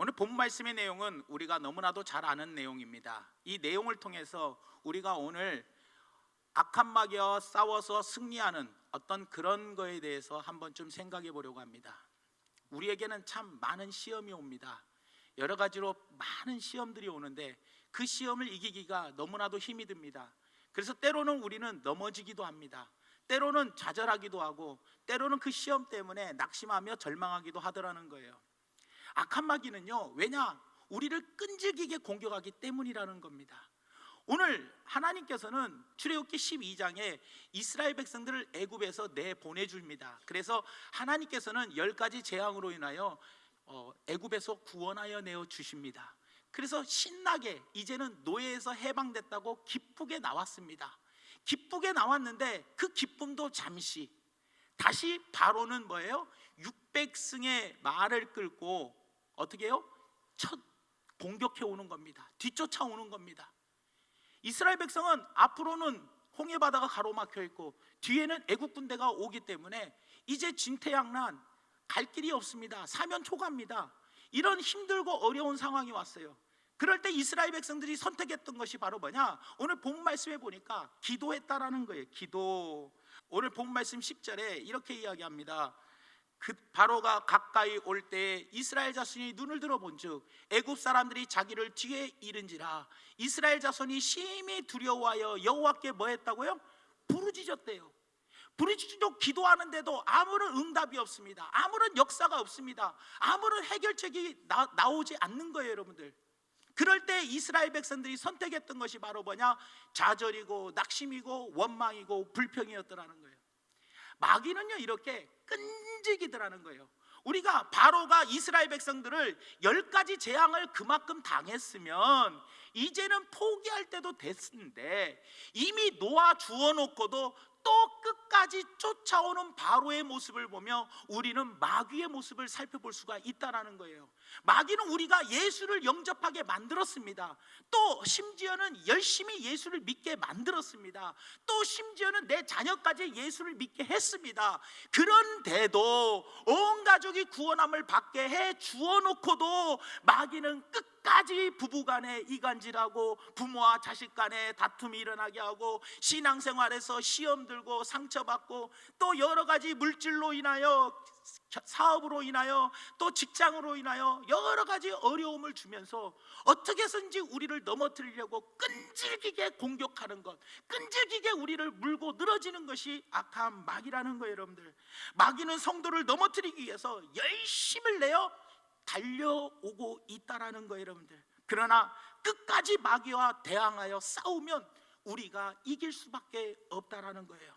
오늘 본 말씀의 내용은 우리가 너무나도 잘 아는 내용입니다. 이 내용을 통해서 우리가 오늘 악한 마귀와 싸워서 승리하는 어떤 그런 거에 대해서 한번 좀 생각해 보려고 합니다. 우리에게는 참 많은 시험이 옵니다. 여러 가지로 많은 시험들이 오는데 그 시험을 이기기가 너무나도 힘이 듭니다. 그래서 때로는 우리는 넘어지기도 합니다. 때로는 좌절하기도 하고 때로는 그 시험 때문에 낙심하며 절망하기도 하더라는 거예요. 악한 마귀는요, 왜냐? 우리를 끈질기게 공격하기 때문이라는 겁니다. 오늘 하나님께서는 출애굽기 12장에 이스라엘 백성들을 애굽에서 내보내줍니다. 그래서 하나님께서는 10가지 재앙으로 인하여 애굽에서 구원하여 내어주십니다. 그래서 신나게 이제는 노예에서 해방됐다고 기쁘게 나왔습니다. 기쁘게 나왔는데 그 기쁨도 잠시, 다시 바로는 뭐예요? 600승의 말을 끌고 어떻게 해요? 공격해 오는 겁니다. 뒤쫓아 오는 겁니다. 이스라엘 백성은 앞으로는 홍해바다가 가로막혀 있고 뒤에는 애국 군대가 오기 때문에 이제 진퇴양난, 갈 길이 없습니다. 사면 초가입니다. 이런 힘들고 어려운 상황이 왔어요. 그럴 때 이스라엘 백성들이 선택했던 것이 바로 뭐냐? 오늘 본 말씀에 보니까 기도했다라는 거예요. 기도. 오늘 본 말씀 10절에 이렇게 이야기합니다. 그 바로가 가까이 올 때 이스라엘 자손이 눈을 들어본즉 애굽 사람들이 자기를 뒤에 이른지라. 이스라엘 자손이 심히 두려워하여 여호와께 뭐 했다고요? 부르짖었대요. 부르짖고 기도하는데도 아무런 응답이 없습니다. 아무런 역사가 없습니다. 아무런 해결책이 나오지 않는 거예요, 여러분들. 그럴 때 이스라엘 백성들이 선택했던 것이 바로 뭐냐? 좌절이고 낙심이고 원망이고 불평이었더라는 거예요. 마귀는요, 이렇게 끈질기더라는 거예요. 우리가 바로가 이스라엘 백성들을 10가지 재앙을 그만큼 당했으면 이제는 포기할 때도 됐는데 이미 놓아 주어놓고도 또 끝까지 쫓아오는 바로의 모습을 보며 우리는 마귀의 모습을 살펴볼 수가 있다는 거예요. 마귀는 우리가 예수를 영접하게 만들었습니다. 또 심지어는 열심히 예수를 믿게 만들었습니다. 또 심지어는 내 자녀까지 예수를 믿게 했습니다. 그런데도 온 가족이 구원함을 받게 해 주어놓고도 마귀는 끝까지 부부간에 이간질하고 부모와 자식 간에 다툼이 일어나게 하고 신앙생활에서 시험 들고 상처받고 또 여러 가지 물질로 인하여 사업으로 인하여 또 직장으로 인하여 여러 가지 어려움을 주면서 어떻게 해서든지 우리를 넘어뜨리려고 끈질기게 공격하는 것, 끈질기게 우리를 물고 늘어지는 것이 악한 마귀라는 거예요, 여러분들. 마귀는 성도를 넘어뜨리기 위해서 열심을 내어 달려오고 있다라는 거예요, 여러분들. 그러나 끝까지 마귀와 대항하여 싸우면 우리가 이길 수밖에 없다라는 거예요.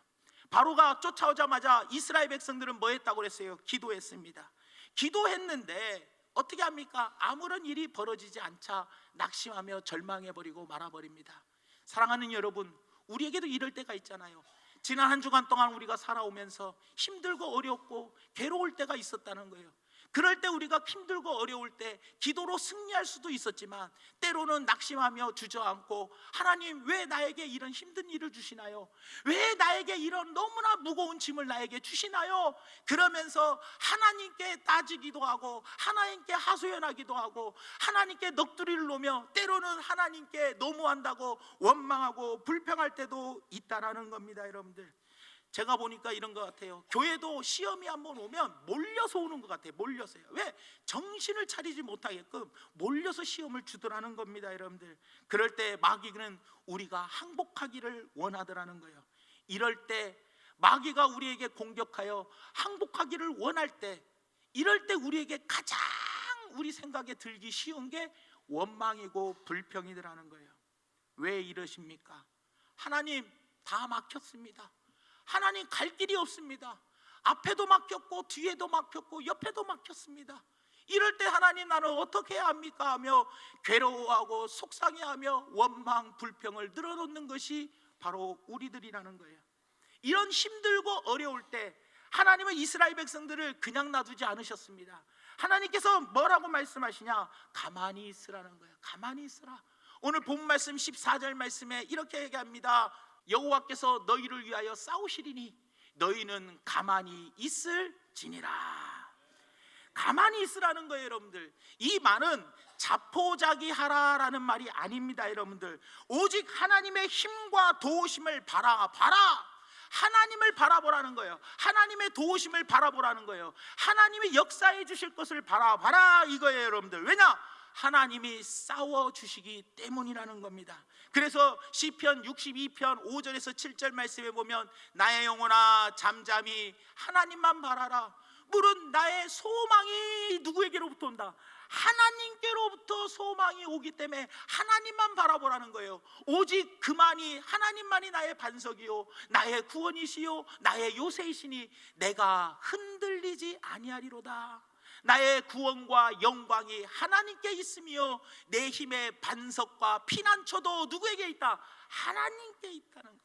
바로가 쫓아오자마자 이스라엘 백성들은 뭐 했다고 그랬어요? 기도했습니다. 기도했는데 어떻게 합니까? 아무런 일이 벌어지지 않자 낙심하며 절망해버리고 말아버립니다. 사랑하는 여러분, 우리에게도 이럴 때가 있잖아요. 지난 한 주간 동안 우리가 살아오면서 힘들고 어렵고 괴로울 때가 있었다는 거예요. 그럴 때 우리가 힘들고 어려울 때 기도로 승리할 수도 있었지만 때로는 낙심하며 주저앉고 하나님 왜 나에게 이런 힘든 일을 주시나요? 왜 나에게 이런 너무나 무거운 짐을 나에게 주시나요? 그러면서 하나님께 따지기도 하고 하나님께 하소연하기도 하고 하나님께 넋두리를 놓으며 때로는 하나님께 너무한다고 원망하고 불평할 때도 있다라는 겁니다, 여러분들. 제가 보니까 이런 것 같아요. 교회도 시험이 한번 오면 몰려서 오는 것 같아요. 몰려서요. 왜? 정신을 차리지 못하게끔 몰려서 시험을 주더라는 겁니다, 여러분들. 그럴 때 마귀는 우리가 항복하기를 원하더라는 거예요. 이럴 때 마귀가 우리에게 공격하여 항복하기를 원할 때, 이럴 때 우리에게 가장 우리 생각에 들기 쉬운 게 원망이고 불평이더라는 거예요. 왜 이러십니까? 하나님 다 막혔습니다. 하나님 갈 길이 없습니다. 앞에도 막혔고 뒤에도 막혔고 옆에도 막혔습니다. 이럴 때 하나님 나는 어떻게 해야 합니까? 하며 괴로워하고 속상해하며 원망 불평을 늘어놓는 것이 바로 우리들이라는 거예요. 이런 힘들고 어려울 때 하나님은 이스라엘 백성들을 그냥 놔두지 않으셨습니다. 하나님께서 뭐라고 말씀하시냐? 가만히 있으라는 거예요. 가만히 있으라. 오늘 본 말씀 14절 말씀에 이렇게 얘기합니다. 여호와께서 너희를 위하여 싸우시리니 너희는 가만히 있을지니라. 가만히 있으라는 거예요, 여러분들. 이 말은 자포자기하라라는 말이 아닙니다, 여러분들. 오직 하나님의 힘과 도우심을 바라. 하나님을 바라보라는 거예요. 하나님의 도우심을 바라보라는 거예요. 하나님이 역사해 주실 것을 바라 이거예요, 여러분들. 왜냐? 하나님이 싸워주시기 때문이라는 겁니다. 그래서 시편 62편 5절에서 7절 말씀에 보면 나의 영혼아 잠잠히 하나님만 바라라. 물은 나의 소망이 누구에게로부터 온다? 하나님께로부터 소망이 오기 때문에 하나님만 바라보라는 거예요. 오직 그만이, 하나님만이 나의 반석이요 나의 구원이시요 나의 요새이시니 내가 흔들리지 아니하리로다. 나의 구원과 영광이 하나님께 있으며 내 힘의 반석과 피난처도 누구에게 있다? 하나님께 있다는 거예요.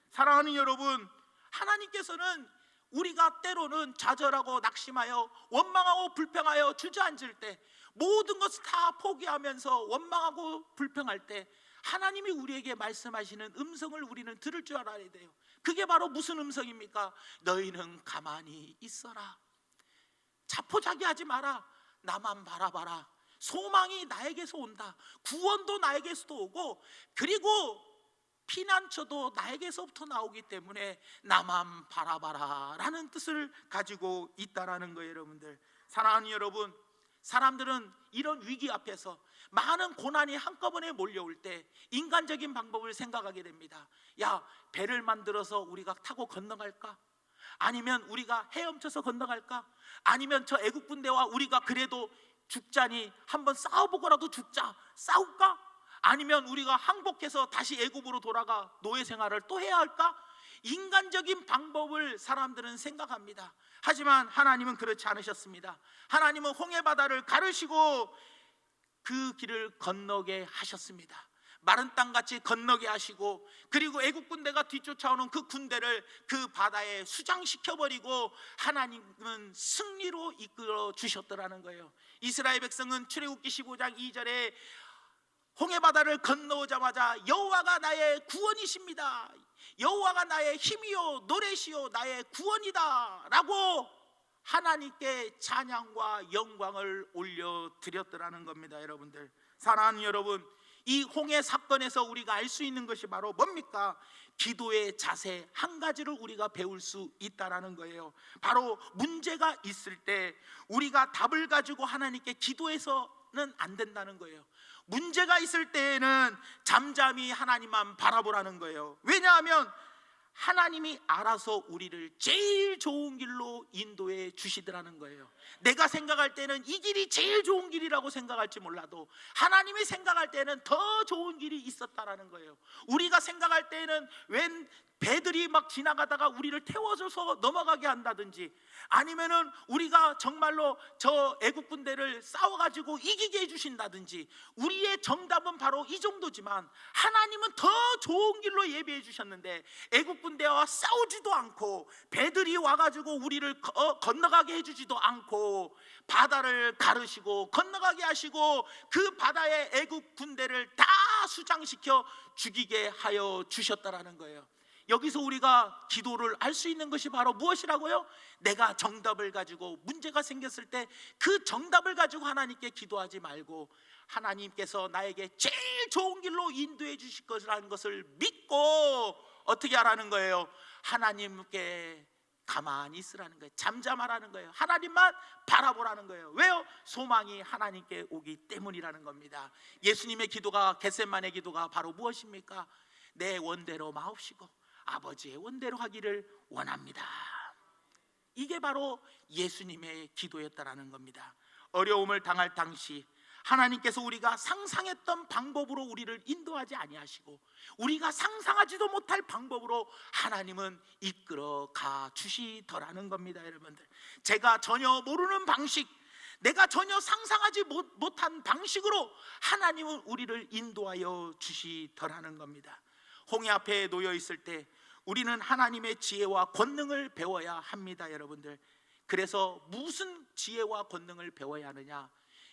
사랑하는 여러분, 하나님께서는 우리가 때로는 좌절하고 낙심하여 원망하고 불평하여 주저앉을 때, 모든 것을 다 포기하면서 원망하고 불평할 때 하나님이 우리에게 말씀하시는 음성을 우리는 들을 줄 알아야 돼요. 그게 바로 무슨 음성입니까? 너희는 가만히 있어라. 자포자기하지 마라. 나만 바라봐라. 소망이 나에게서 온다. 구원도 나에게서도 오고, 그리고 피난처도 나에게서부터 나오기 때문에 나만 바라봐라 라는 뜻을 가지고 있다라는 거예요, 여러분들. 사랑하는 여러분, 사람들은 이런 위기 앞에서 많은 고난이 한꺼번에 몰려올 때 인간적인 방법을 생각하게 됩니다. 야, 배를 만들어서 우리가 타고 건너갈까? 아니면 우리가 헤엄쳐서 건너갈까? 아니면 저 애국 군대와 우리가 그래도 죽자니 한번 싸워보고라도 죽자, 싸울까? 아니면 우리가 항복해서 다시 애국으로 돌아가 노예 생활을 또 해야 할까? 인간적인 방법을 사람들은 생각합니다. 하지만 하나님은 그렇지 않으셨습니다. 하나님은 홍해바다를 가르시고 그 길을 건너게 하셨습니다. 마른 땅같이 건너게 하시고, 그리고 애국 군대가 뒤쫓아오는 그 군대를 그 바다에 수장시켜버리고 하나님은 승리로 이끌어 주셨더라는 거예요. 이스라엘 백성은 출애굽기 15장 2절에 홍해바다를 건너오자마자 여호와가 나의 구원이십니다, 여호와가 나의 힘이요 노래시요 나의 구원이다 라고 하나님께 찬양과 영광을 올려드렸더라는 겁니다. 여러분들, 사랑하는 여러분, 이 홍해 사건에서 우리가 알 수 있는 것이 바로 뭡니까? 기도의 자세 한 가지를 우리가 배울 수 있다라는 거예요. 바로 문제가 있을 때 우리가 답을 가지고 하나님께 기도해서는 안 된다는 거예요. 문제가 있을 때에는 잠잠히 하나님만 바라보라는 거예요. 왜냐하면 하나님이 알아서 우리를 제일 좋은 길로 인도해 주시더라는 거예요. 내가 생각할 때는 이 길이 제일 좋은 길이라고 생각할지 몰라도 하나님이 생각할 때는 더 좋은 길이 있었다라는 거예요. 우리가 생각할 때는 웬 배들이 막 지나가다가 우리를 태워줘서 넘어가게 한다든지, 아니면은 우리가 정말로 저 애국 군대를 싸워가지고 이기게 해주신다든지, 우리의 정답은 바로 이 정도지만 하나님은 더 좋은 길로 예비해 주셨는데 애국 군대와 싸우지도 않고 배들이 와가지고 우리를 건너가게 해주지도 않고 바다를 가르시고 건너가게 하시고 그 바다에 애국 군대를 다 수장시켜 죽이게 하여 주셨다라는 거예요. 여기서 우리가 기도를 할 수 있는 것이 바로 무엇이라고요? 내가 정답을 가지고 문제가 생겼을 때 그 정답을 가지고 하나님께 기도하지 말고 하나님께서 나에게 제일 좋은 길로 인도해 주실 것이라는 것을 믿고 어떻게 하라는 거예요? 하나님께 가만히 있으라는 거예요. 잠잠하라는 거예요. 하나님만 바라보라는 거예요. 왜요? 소망이 하나님께 오기 때문이라는 겁니다. 예수님의 기도가, 겟세마네 기도가 바로 무엇입니까? 내 원대로 마옵시고 아버지의 원대로 하기를 원합니다. 이게 바로 예수님의 기도였다라는 겁니다. 어려움을 당할 당시 하나님께서 우리가 상상했던 방법으로 우리를 인도하지 아니하시고 우리가 상상하지도 못할 방법으로 하나님은 이끌어 가 주시더라는 겁니다. 여러분들, 제가 전혀 모르는 방식, 내가 전혀 상상하지 못한 방식으로 하나님은 우리를 인도하여 주시더라는 겁니다. 홍해 앞에 놓여 있을 때 우리는 하나님의 지혜와 권능을 배워야 합니다. 여러분들, 그래서 무슨 지혜와 권능을 배워야 하느냐?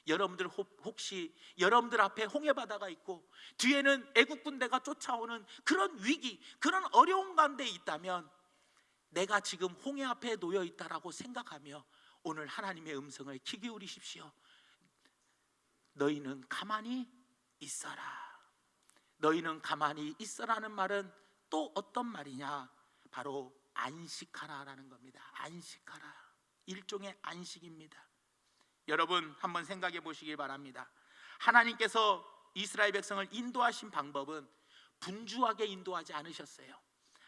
여러분들 혹시 여러분들 앞에 홍해바다가 있고 뒤에는 애국 군대가 쫓아오는 그런 위기, 그런 어려운 가운데 있다면 내가 지금 홍해 앞에 놓여 있다라고 생각하며 오늘 하나님의 음성을 귀 기울이십시오. 너희는 가만히 있어라. 너희는 가만히 있어라는 말은 또 어떤 말이냐? 바로 안식하라라는 겁니다. 안식하라. 일종의 안식입니다. 여러분 한번 생각해 보시길 바랍니다. 하나님께서 이스라엘 백성을 인도하신 방법은 분주하게 인도하지 않으셨어요.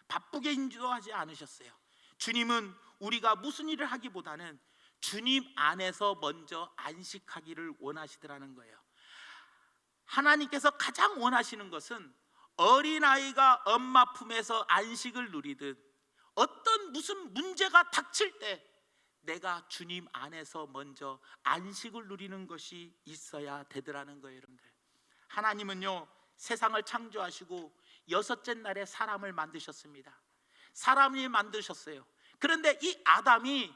바쁘게 인도하지 않으셨어요. 주님은 우리가 무슨 일을 하기보다는 주님 안에서 먼저 안식하기를 원하시더라는 거예요. 하나님께서 가장 원하시는 것은 어린아이가 엄마 품에서 안식을 누리듯 어떤 무슨 문제가 닥칠 때 내가 주님 안에서 먼저 안식을 누리는 것이 있어야 되더라는 거예요. 여러분들, 하나님은요 세상을 창조하시고 여섯째 날에 사람을 만드셨습니다. 사람이 만드셨어요. 그런데 이 아담이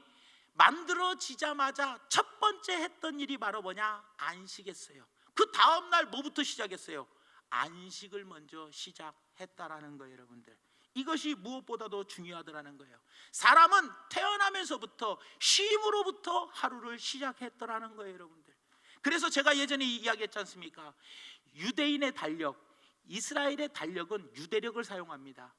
만들어지자마자 첫 번째 했던 일이 바로 뭐냐? 안식했어요. 그 다음 날 뭐부터 시작했어요? 안식을 먼저 시작했다라는 거예요. 여러분들, 이것이 무엇보다도 중요하더라는 거예요. 사람은 태어나면서부터 쉼으로부터 하루를 시작했더라는 거예요. 여러분들, 그래서 제가 예전에 이야기했지 않습니까? 유대인의 달력, 이스라엘의 달력은 유대력을 사용합니다.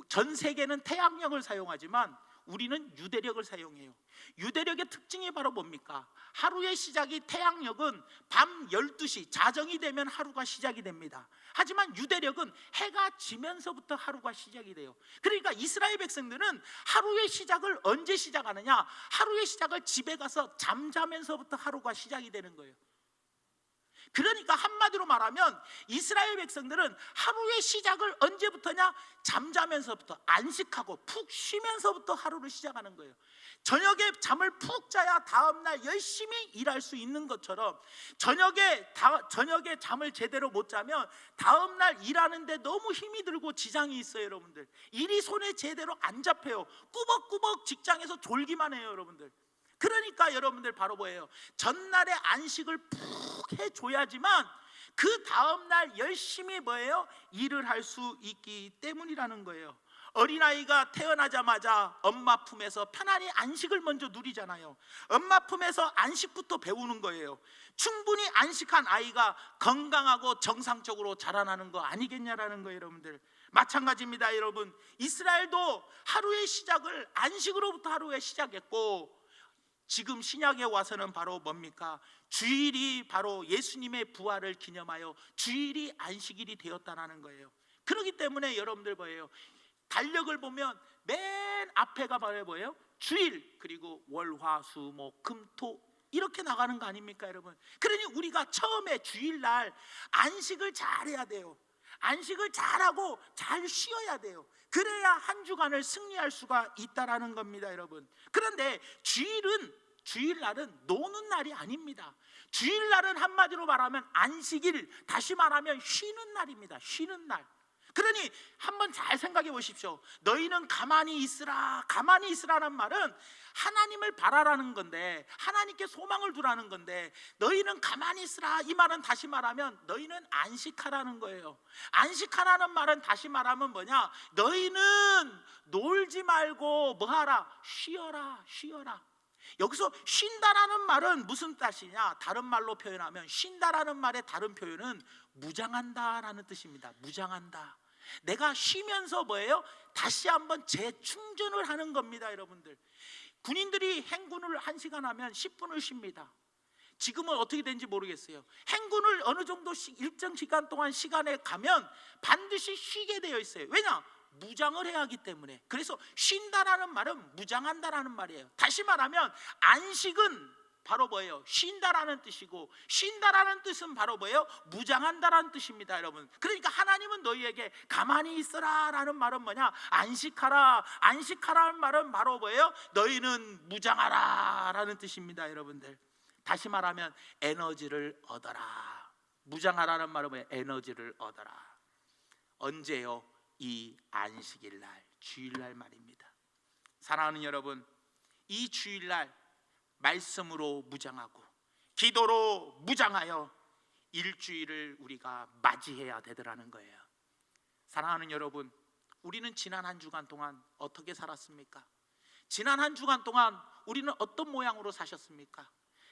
전 세계는 태양력을 사용하지만 우리는 유대력을 사용해요. 유대력의 특징이 바로 뭡니까? 하루의 시작이, 태양력은 밤 12시 자정이 되면 하루가 시작이 됩니다. 하지만 유대력은 해가 지면서부터 하루가 시작이 돼요. 그러니까 이스라엘 백성들은 하루의 시작을 언제 시작하느냐? 하루의 시작을 집에 가서 잠자면서부터 하루가 시작이 되는 거예요. 그러니까 한마디로 말하면 이스라엘 백성들은 하루의 시작을 언제부터냐? 잠자면서부터, 안식하고 푹 쉬면서부터 하루를 시작하는 거예요. 저녁에 잠을 푹 자야 다음날 열심히 일할 수 있는 것처럼 저녁에 잠을 제대로 못 자면 다음날 일하는데 너무 힘이 들고 지장이 있어요. 여러분들, 일이 손에 제대로 안 잡혀요. 꾸벅꾸벅 직장에서 졸기만 해요. 여러분들, 그러니까 여러분들 바로 뭐예요? 전날에 안식을 푹 해줘야지만 그 다음날 열심히 뭐예요? 일을 할 수 있기 때문이라는 거예요. 어린아이가 태어나자마자 엄마 품에서 편안히 안식을 먼저 누리잖아요. 엄마 품에서 안식부터 배우는 거예요. 충분히 안식한 아이가 건강하고 정상적으로 자라나는 거 아니겠냐라는 거예요. 여러분들, 마찬가지입니다. 여러분, 이스라엘도 하루의 시작을 안식으로부터 하루에 시작했고, 지금 신약에 와서는 바로 뭡니까? 주일이 바로 예수님의 부활을 기념하여 주일이 안식일이 되었다는 거예요. 그렇기 때문에 여러분들 뭐예요? 달력을 보면 맨 앞에가 바로 뭐예요? 주일, 그리고 월, 화, 수, 목, 금, 토 이렇게 나가는 거 아닙니까 여러분? 그러니 우리가 처음에 주일날 안식을 잘해야 돼요. 안식을 잘하고 잘 쉬어야 돼요. 그래야 한 주간을 승리할 수가 있다라는 겁니다, 여러분. 그런데 주일날은 노는 날이 아닙니다. 주일날은 한마디로 말하면 안식일, 다시 말하면 쉬는 날입니다. 쉬는 날. 그러니 한번 잘 생각해 보십시오. 너희는 가만히 있으라. 가만히 있으라는 말은 하나님을 바라라는 건데, 하나님께 소망을 두라는 건데, 너희는 가만히 있으라, 이 말은 다시 말하면 너희는 안식하라는 거예요. 안식하라는 말은 다시 말하면 뭐냐? 너희는 놀지 말고 뭐하라? 쉬어라, 쉬어라. 여기서 쉰다라는 말은 무슨 뜻이냐? 다른 말로 표현하면 쉰다라는 말의 다른 표현은 무장한다라는 뜻입니다. 무장한다. 내가 쉬면서 뭐예요? 다시 한번 재충전을 하는 겁니다. 여러분들, 군인들이 행군을 1시간 하면 10분을 쉽니다. 지금은 어떻게 되는지 모르겠어요. 행군을 어느 정도씩 일정 시간 동안 시간에 가면 반드시 쉬게 되어 있어요. 왜냐? 무장을 해야 하기 때문에. 그래서 쉰다라는 말은 무장한다라는 말이에요. 다시 말하면 안식은 바로 뭐예요? 쉰다라는 뜻이고, 쉰다라는 뜻은 바로 뭐예요? 무장한다라는 뜻입니다, 여러분. 그러니까 하나님은 너희에게 가만히 있어라 라는 말은 뭐냐? 안식하라. 안식하라는 말은 바로 뭐예요? 너희는 무장하라 라는 뜻입니다, 여러분들. 다시 말하면 에너지를 얻어라. 무장하라는 말은 뭐예요? 에너지를 얻어라. 언제요? 이 안식일날, 주일날 말입니다. 사랑하는 여러분, 이 주일날 말씀으로 무장하고 기도로 무장하여 일주일을 우리가 맞이해야 되더라는 거예요. 사랑하는 여러분, 우리는 지난 한 주간 동안 어떻게 살았습니까? 지난 한 주간 동안 우리는 어떤 모양으로 사셨습니까?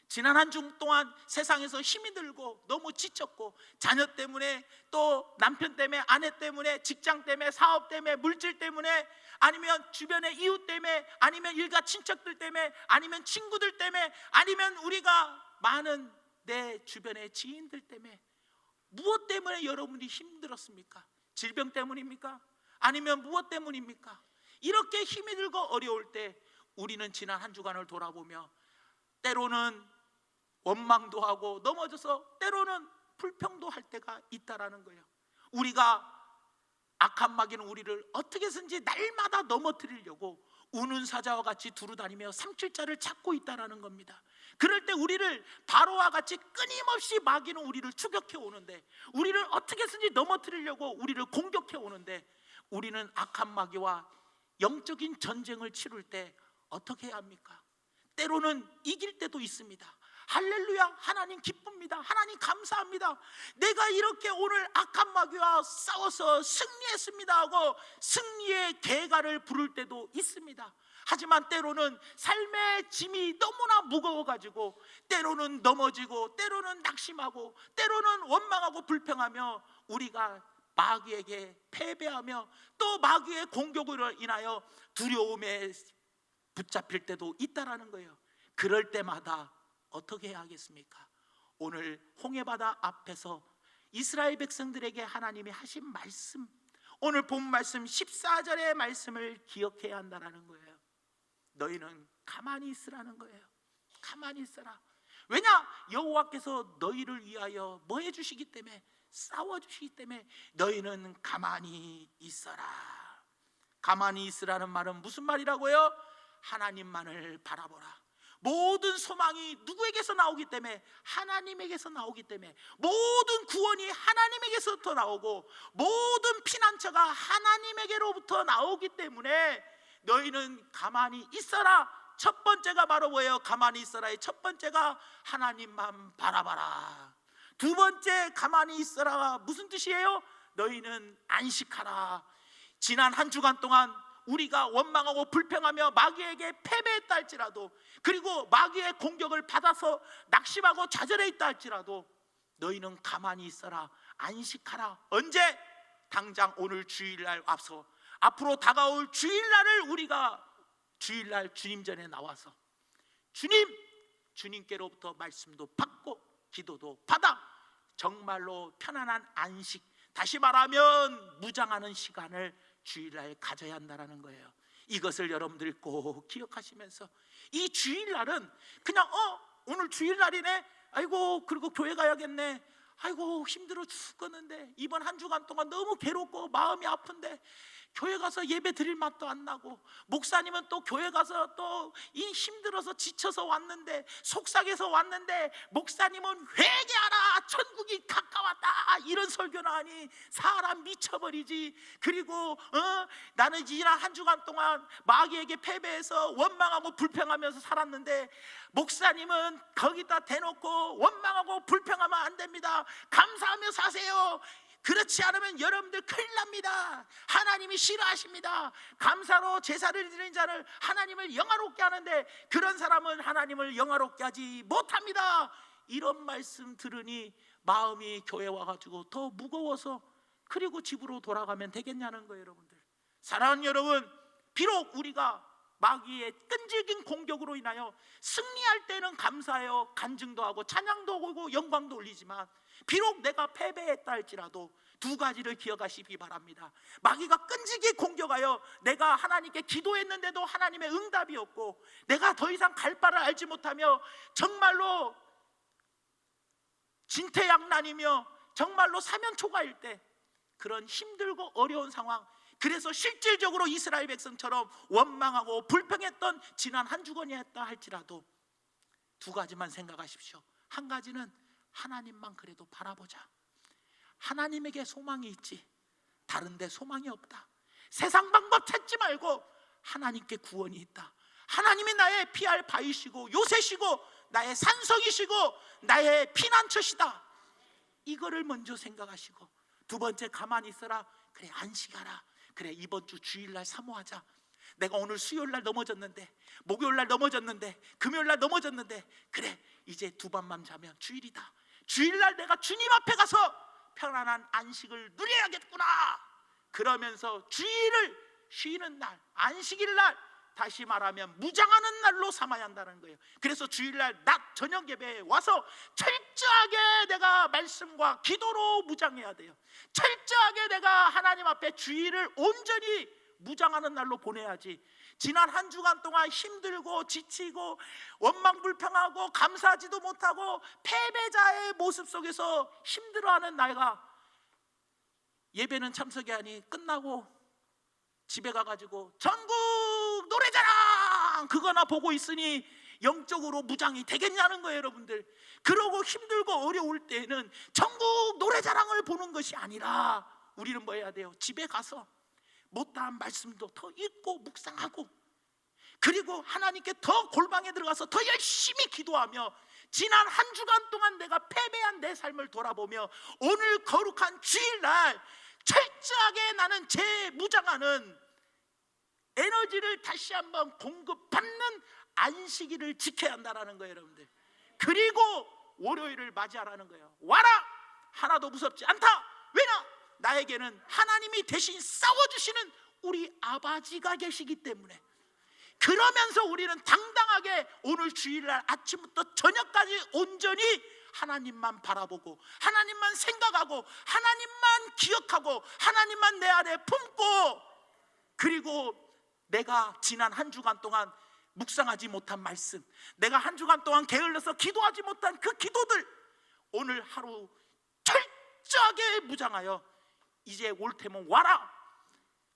지난 한 주 동안 세상에서 힘이 들고 너무 지쳤고, 자녀 때문에, 또 남편 때문에, 아내 때문에, 직장 때문에, 사업 때문에, 물질 때문에, 아니면 주변의 이웃 때문에, 아니면 일가 친척들 때문에, 아니면 친구들 때문에, 아니면 우리가 많은 내 주변의 지인들 때문에, 무엇 때문에 여러분이 힘들었습니까? 질병 때문입니까? 아니면 무엇 때문입니까? 이렇게 힘이 들고 어려울 때 우리는 지난 한 주간을 돌아보며 때로는 원망도 하고 넘어져서 때로는 불평도 할 때가 있다라는 거예요. 우리가 악한 마귀는 우리를 어떻게 해서든지 날마다 넘어뜨리려고 우는 사자와 같이 두루다니며 삼킬자를 찾고 있다라는 겁니다. 그럴 때 우리를 바로와 같이 끊임없이 마귀는 우리를 추격해 오는데, 우리를 어떻게 해서든지 넘어뜨리려고 우리를 공격해 오는데, 우리는 악한 마귀와 영적인 전쟁을 치룰 때 어떻게 해야 합니까? 때로는 이길 때도 있습니다. 할렐루야, 하나님 기쁩니다. 하나님 감사합니다. 내가 이렇게 오늘 악한 마귀와 싸워서 승리했습니다 하고 승리의 계가를 부를 때도 있습니다. 하지만 때로는 삶의 짐이 너무나 무거워가지고 때로는 넘어지고, 때로는 낙심하고, 때로는 원망하고 불평하며 우리가 마귀에게 패배하며 또 마귀의 공격으로 인하여 두려움에 붙잡힐 때도 있다라는 거예요. 그럴 때마다 어떻게 해야 하겠습니까? 오늘 홍해바다 앞에서 이스라엘 백성들에게 하나님이 하신 말씀, 오늘 본 말씀 14절의 말씀을 기억해야 한다는 거예요. 너희는 가만히 있으라는 거예요. 가만히 있어라. 왜냐? 여호와께서 너희를 위하여 뭐 해주시기 때문에, 싸워주시기 때문에 너희는 가만히 있어라. 가만히 있으라는 말은 무슨 말이라고요? 하나님만을 바라보라. 모든 소망이 누구에게서 나오기 때문에? 하나님에게서 나오기 때문에. 모든 구원이 하나님에게서부터 나오고 모든 피난처가 하나님에게로부터 나오기 때문에 너희는 가만히 있어라. 첫 번째가 바로 뭐예요? 가만히 있어라의 첫 번째가 하나님만 바라봐라. 두 번째 가만히 있어라가 무슨 뜻이에요? 너희는 안식하라. 지난 한 주간 동안 우리가 원망하고 불평하며 마귀에게 패배했다 할지라도, 그리고 마귀의 공격을 받아서 낙심하고 좌절했다 할지라도 너희는 가만히 있어라. 안식하라. 언제? 당장 오늘 주일날 앞서 앞으로 다가올 주일날을 우리가 주일날 주님 전에 나와서 주님께로부터 말씀도 받고 기도도 받아 정말로 편안한 안식, 다시 말하면 무장하는 시간을 주일날 가져야 한다는 거예요. 이것을 여러분들이 꼭 기억하시면서 이 주일날은 그냥 오늘 주일날이네, 아이고 그리고 교회 가야겠네, 아이고 힘들어 죽겠는데, 이번 한 주간 동안 너무 괴롭고 마음이 아픈데 교회 가서 예배 드릴 맛도 안 나고, 목사님은 또 교회 가서 또 이 힘들어서 지쳐서 왔는데, 속삭여서 왔는데 목사님은 회개하라, 천국이 가까웠다, 이런 설교를 하니 사람 미쳐버리지. 그리고 나는 지난 한 주간 동안 마귀에게 패배해서 원망하고 불평하면서 살았는데 목사님은 거기다 대놓고 원망하고 불평하면 안 됩니다, 감사하며 사세요. 그렇지 않으면 여러분들 큰일 납니다. 하나님이 싫어하십니다. 감사로 제사를 드리는 자를 하나님을 영화롭게 하는데 그런 사람은 하나님을 영화롭게 하지 못합니다. 이런 말씀 들으니 마음이 교회 와가지고 더 무거워서 그리고 집으로 돌아가면 되겠냐는 거예요. 여러분들, 사랑하는 여러분, 비록 우리가 마귀의 끈질긴 공격으로 인하여 승리할 때는 감사해요. 간증도 하고 찬양도 하고 영광도 올리지만 비록 내가 패배했다 할지라도 두 가지를 기억하시기 바랍니다. 마귀가 끈질기게 공격하여 내가 하나님께 기도했는데도 하나님의 응답이 없고 내가 더 이상 갈 바를 알지 못하며 정말로 진퇴양난이며 정말로 사면초가일 때, 그런 힘들고 어려운 상황, 그래서 실질적으로 이스라엘 백성처럼 원망하고 불평했던 지난 한 주간이었다 할지라도 두 가지만 생각하십시오. 한 가지는 하나님만 그래도 바라보자. 하나님에게 소망이 있지 다른 데 소망이 없다. 세상 방법 찾지 말고 하나님께 구원이 있다. 하나님이 나의 피할 바위시고 요새시고 나의 산성이시고 나의 피난처시다. 이거를 먼저 생각하시고, 두 번째 가만히 있어라. 그래, 안식하라. 그래, 이번 주 주일날 사모하자. 내가 오늘 수요일날 넘어졌는데, 목요일날 넘어졌는데, 금요일날 넘어졌는데, 그래 이제 두 밤만 자면 주일이다. 주일날 내가 주님 앞에 가서 편안한 안식을 누려야겠구나. 그러면서 주일을 쉬는 날, 안식일 날, 다시 말하면 무장하는 날로 삼아야 한다는 거예요. 그래서 주일날 낮 저녁 예배에 와서 철저하게 내가 말씀과 기도로 무장해야 돼요. 철저하게 내가 하나님 앞에 주일을 온전히 무장하는 날로 보내야지, 지난 한 주간 동안 힘들고 지치고 원망불평하고 감사하지도 못하고 패배자의 모습 속에서 힘들어하는 나이가 예배는 참석하니 끝나고 집에 가가지고 전국 노래자랑 그거나 보고 있으니 영적으로 무장이 되겠냐는 거예요, 여러분들. 그러고 힘들고 어려울 때에는 전국 노래자랑을 보는 것이 아니라 우리는 뭐 해야 돼요? 집에 가서 못다한 말씀도 더 읽고 묵상하고, 그리고 하나님께 더 골방에 들어가서 더 열심히 기도하며, 지난 한 주간 동안 내가 패배한 내 삶을 돌아보며 오늘 거룩한 주일날 철저하게 나는 재무장하는 에너지를 다시 한번 공급받는 안식일을 지켜야 한다는 거예요, 여러분들. 그리고 월요일을 맞이하라는 거예요. 와라! 하나도 무섭지 않다. 왜냐? 나에게는 하나님이 대신 싸워주시는 우리 아버지가 계시기 때문에. 그러면서 우리는 당당하게 오늘 주일날 아침부터 저녁까지 온전히 하나님만 바라보고, 하나님만 생각하고, 하나님만 기억하고, 하나님만 내 안에 품고, 그리고 내가 지난 한 주간 동안 묵상하지 못한 말씀, 내가 한 주간 동안 게을러서 기도하지 못한 그 기도들, 오늘 하루 철저하게 무장하여 이제 올 테면 와라,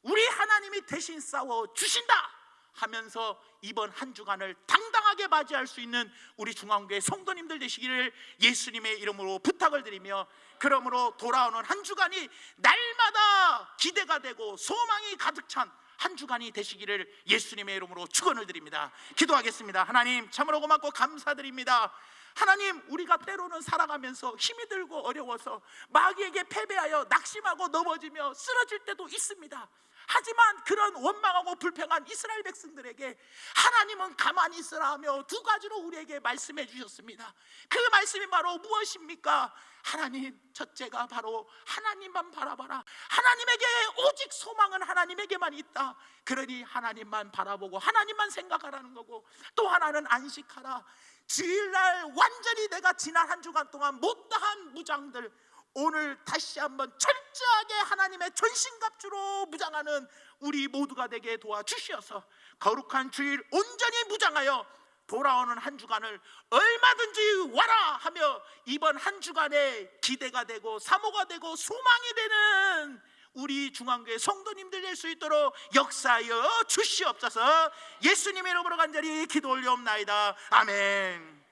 우리 하나님이 대신 싸워 주신다 하면서 이번 한 주간을 당당하게 맞이할 수 있는 우리 중앙교회 성도님들 되시기를 예수님의 이름으로 부탁을 드리며, 그러므로 돌아오는 한 주간이 날마다 기대가 되고 소망이 가득 찬 한 주간이 되시기를 예수님의 이름으로 축원을 드립니다. 기도하겠습니다. 하나님, 참으로 고맙고 감사드립니다. 하나님, 우리가 때로는 살아가면서 힘이 들고 어려워서 마귀에게 패배하여 낙심하고 넘어지며 쓰러질 때도 있습니다. 하지만 그런 원망하고 불평한 이스라엘 백성들에게 하나님은 가만히 있으라 하며 두 가지로 우리에게 말씀해 주셨습니다. 그 말씀이 바로 무엇입니까? 하나님, 첫째가 바로 하나님만 바라봐라. 하나님에게 오직 소망은 하나님에게만 있다. 그러니 하나님만 바라보고 하나님만 생각하라는 거고, 또 하나는 안식하라. 주일날 완전히 내가 지난 한 주간 동안 못다한 무장들, 오늘 다시 한번 철저하게 하나님의 전신갑주로 무장하는 우리 모두가 되게 도와주시어서 거룩한 주일 온전히 무장하여 돌아오는 한 주간을 얼마든지 와라 하며 이번 한 주간에 기대가 되고 사모가 되고 소망이 되는 우리 중앙교회 성도님들 될 수 있도록 역사하여 주시옵소서. 예수님의 이름으로 간절히 기도 올리옵나이다. 아멘.